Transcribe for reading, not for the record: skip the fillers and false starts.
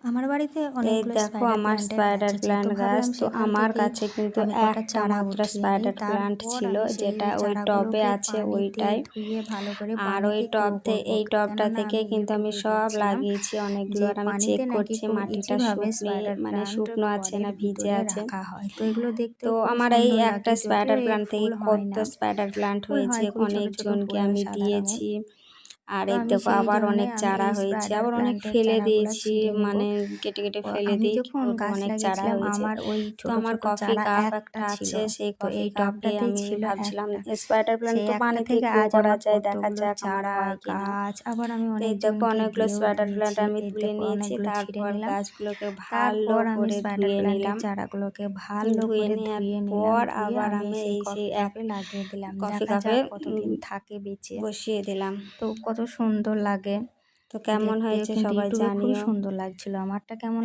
আমার বাড়িতে এই অনেকগুলো দেখো স্পাইডার আমার প্ল্যান্টের গাছ স্পাইডার আছে, তো প্ল্যান্ট গাছ। ভাবলাম তো সেখান আমার থেকেই কাছে কিন্তু আমি কটা একটা চারা মাত্র উঠিয়ে নিই। স্পাইডার প্ল্যান্ট তারপর ছিল, আমি সেই যেটা ওই টবে চারাগুলোকে আছে পানিতে ওইটাই। ধুয়ে ভালো করে আর ওই পানিতে গ্রো করব, এই টবটা কেননা থেকে আমি কিন্তু আমি ইউটিউবে সব দেখছিলাম লাগিয়েছি অনেকগুলো। যে আর আমি চেক পানিতে নাকি করছি খুব মাটিটা ইজিভাবে শুকনে স্পাইডার মানে প্লান্ট শুকনো আছে না ঘরের ভিজে ভিতরে আছে। রাখা হয়। তো এগুলো তো দেখতেও খুব আমার এই সুন্দর একটা লাগে, যদিও স্পাইডার এর প্ল্যান্ট থেকে ফুল হয় কত না, স্পাইডার প্ল্যান্ট ফুল হয় হয়েছে, খুবই ছোট ছোট অনেকজনকে ফুল হয় আমি সাদা রঙের। দিয়েছি। আর তো এই আমি দেখো সেই আবার জন্যে অনেক আমি চারা এই হয়েছে, স্পাইডার আবার অনেক প্ল্যান্টের ফেলে চারাগুলো দিয়েছি, ছিঁড়ে নিব। মানে কেটে কেটে ফেলে আমি দিই, কি যখন করবো, গাছ অনেক চারা লাগিয়েছিলাম হয়েছে। আমার ওই তো ছোট আমার ছোট কফি চারা কাপ একটা একটা ছিল, আছে, সেই তো কফি এই কাপ দিয়ে টবটাতেই আমি ছিল ভাবছিলাম একটা। স্পাইডার প্ল্যান্ট সেই তো একটা পানিতে থেকে গ্রো আজ করা আমার যায়, দেখা কতগুলো যাক আমার চারা হয় কিনা। গাছ আবার আমি তো এই দেখো অনেকজনকে অনেকগুলো দিয়েও স্পাইডার প্ল্যান্ট দিয়েছি। আমি এই তুলে দেখো নিয়েছি, অনেকগুলো ছিঁড়ে তারপর নিলাম। গাছগুলোকে ভালো তারপর আমি করে স্পাইডার ধুয়ে প্ল্যান্টের নিলাম। চারাগুলোকে ভালো ধুয়ে করে নেওয়ার ধুয়ে নিলাম, পর ধুয়ে আবার আমি আমি সেই এই কফি সেই এক কাপে লাগিয়ে দিলাম, কফি দেখা কাপে যাক কতদিন থাকে বেঁচে। বসিয়ে দিলাম। তো কত সুন্দর লাগে তো কেমন দেখতে, হয়েছে কিন্তু সবাই ইউটিউবে খুব জানিও। সুন্দর লাগছিল। আমারটা কেমন